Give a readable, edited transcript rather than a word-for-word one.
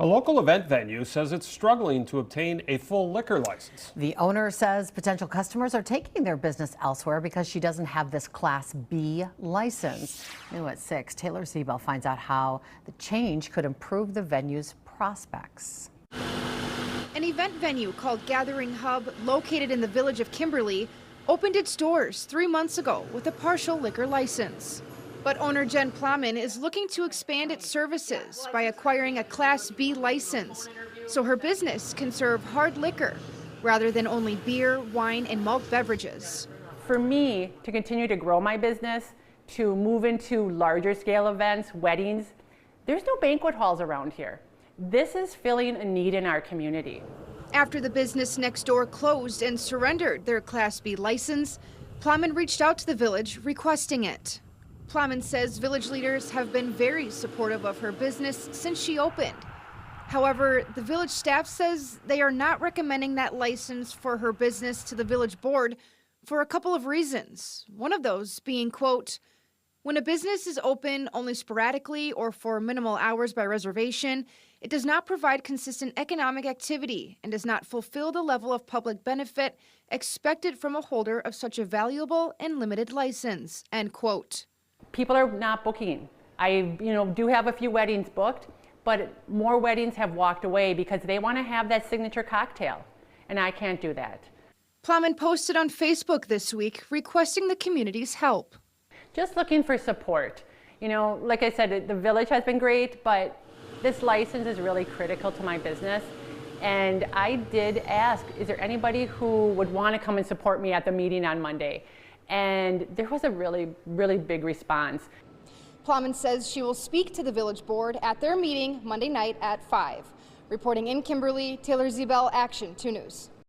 A local event venue says it's struggling to obtain a full liquor license. The owner says potential customers are taking their business elsewhere because she doesn't have this Class B license. New at 6, Taylor Siebel finds out how the change could improve the venue's prospects. An event venue called Gathering Hub, located in the village of Kimberly, opened its doors 3 months ago with a partial liquor license. But owner Jen Plowman is looking to expand its services by acquiring a Class B license so her business can serve hard liquor rather than only beer, wine, and malt beverages. For me to continue to grow my business, to move into larger scale events, weddings, there's no banquet halls around here. This is filling a need in our community. After the business next door closed and surrendered their Class B license, Plowman reached out to the village requesting it. Plowman says village leaders have been very supportive of her business since she opened. However, the village staff says they are not recommending that license for her business to the village board for a couple of reasons. One of those being, quote, when a business is open only sporadically or for minimal hours by reservation, it does not provide consistent economic activity and does not fulfill the level of public benefit expected from a holder of such a valuable and limited license, end quote. People are not booking. I do have a few weddings booked, but more weddings have walked away because they want to have that signature cocktail, and I can't do that. Plowman posted on Facebook this week requesting the community's help. Just looking for support. Like I said, the village has been great, but this license is really critical to my business. And I did ask, is there anybody who would want to come and support me at the meeting on Monday? And there was a really, really big response. Plowman says she will speak to the village board at their meeting Monday night at 5. Reporting in Kimberly, Taylor Siebel, Action 2 News.